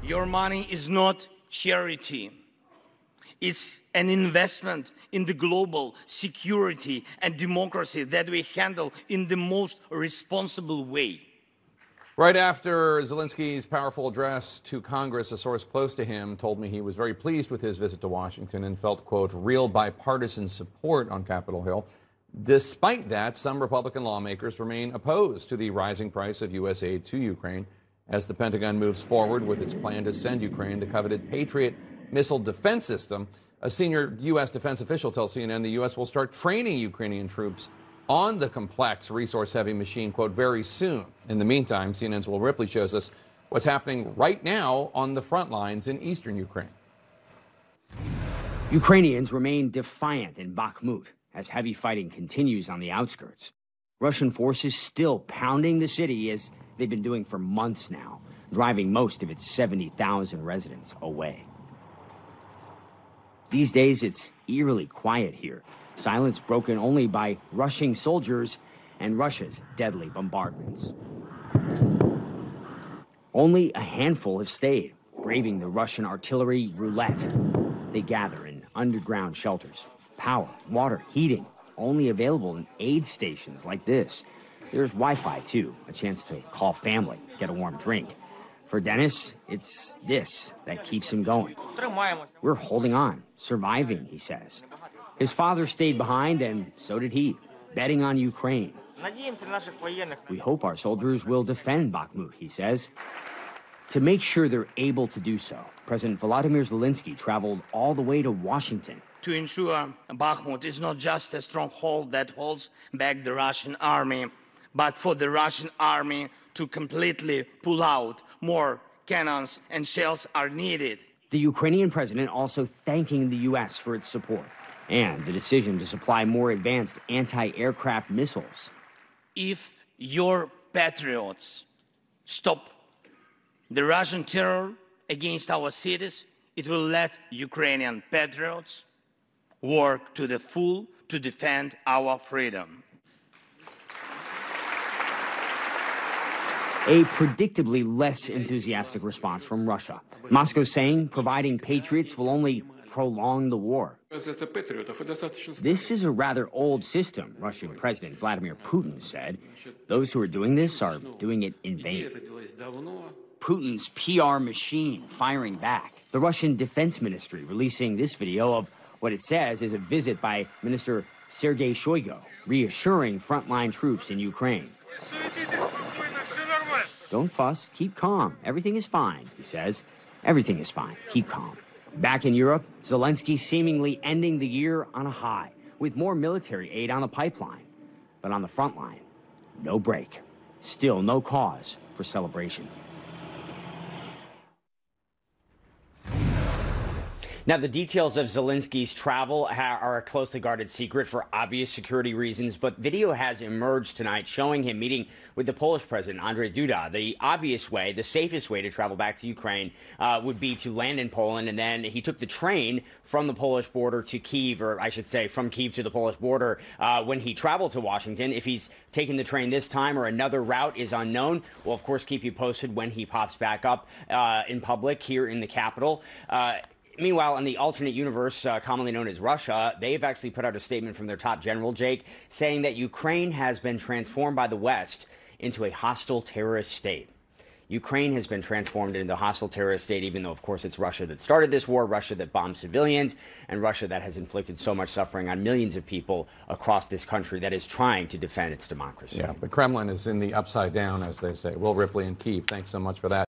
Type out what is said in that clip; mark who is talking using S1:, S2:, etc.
S1: Your money is not charity. It's an investment in the global security and democracy that we handle in the most responsible way.
S2: Right after Zelensky's powerful address to Congress, a source close to him told me he was very pleased with his visit to Washington and felt, quote, real bipartisan support on Capitol Hill. Despite that, some Republican lawmakers remain opposed to the rising price of U.S. aid to Ukraine as the Pentagon moves forward with its plan to send Ukraine the coveted Patriot missile defense system. A senior U.S. defense official tells CNN the U.S. will start training Ukrainian troops on the complex, resource-heavy machine, quote, very soon. In the meantime, CNN's Will Ripley shows us what's happening right now on the front lines in eastern Ukraine.
S3: Ukrainians remain defiant in Bakhmut as heavy fighting continues on the outskirts. Russian forces still pounding the city as they've been doing for months now, driving most of its 70,000 residents away. These days, it's eerily quiet here. Silence broken only by rushing soldiers and Russia's deadly bombardments. Only a handful have stayed, braving the Russian artillery roulette. They gather in underground shelters. Power, water, heating, only available in aid stations like this. There's Wi-Fi, too, a chance to call family, get a warm drink. For Dennis, it's this that keeps him going. We're holding on, surviving, he says. His father stayed behind, and so did he, betting on Ukraine. We hope our soldiers will defend Bakhmut, he says. To make sure they're able to do so, President Volodymyr Zelensky traveled all the way to Washington.
S1: To ensure Bakhmut is not just a stronghold that holds back the Russian army, but for the Russian army to completely pull out, more cannons and shells are needed.
S3: The Ukrainian president also thanking the U.S. for its support and the decision to supply more advanced anti-aircraft missiles.
S1: If your patriots stop the Russian terror against our cities, it will let Ukrainian patriots work to the full to defend our freedom.
S3: A predictably less enthusiastic response from Russia. Moscow saying providing Patriots will only prolong the war. This is a rather old system, Russian President Vladimir Putin said. Those who are doing this are doing it in vain. Putin's PR machine firing back. The Russian Defense Ministry releasing this video of what it says is a visit by Minister Sergei Shoigu, reassuring frontline troops in Ukraine. Don't fuss, keep calm. Everything is fine, he says. Everything is fine, keep calm. Back in Europe, Zelensky seemingly ending the year on a high, with more military aid on the pipeline. But on the front line, no break. Still no cause for celebration. Now, the details of Zelensky's travel are a closely guarded secret for obvious security reasons, but video has emerged tonight showing him meeting with the Polish president, Andrzej Duda. The obvious way, the safest way to travel back to Ukraine would be to land in Poland, and then he took the train from the Polish border to Kyiv, or I should say from Kyiv to the Polish border when he traveled to Washington. If he's taken the train this time or another route is unknown, we'll, of course, keep you posted when he pops back up in public here in the Capitol. Meanwhile, in the alternate universe, commonly known as Russia, they've actually put out a statement from their top general, Jake, saying that Ukraine has been transformed by the West into a hostile terrorist state. Ukraine has been transformed into a hostile terrorist state, even though, of course, it's Russia that started this war, Russia that bombed civilians, and Russia that has inflicted so much suffering on millions of people across this country that is trying to defend its democracy.
S2: Yeah, the Kremlin is in the upside down, as they say. Will Ripley in Kyiv, thanks so much for that.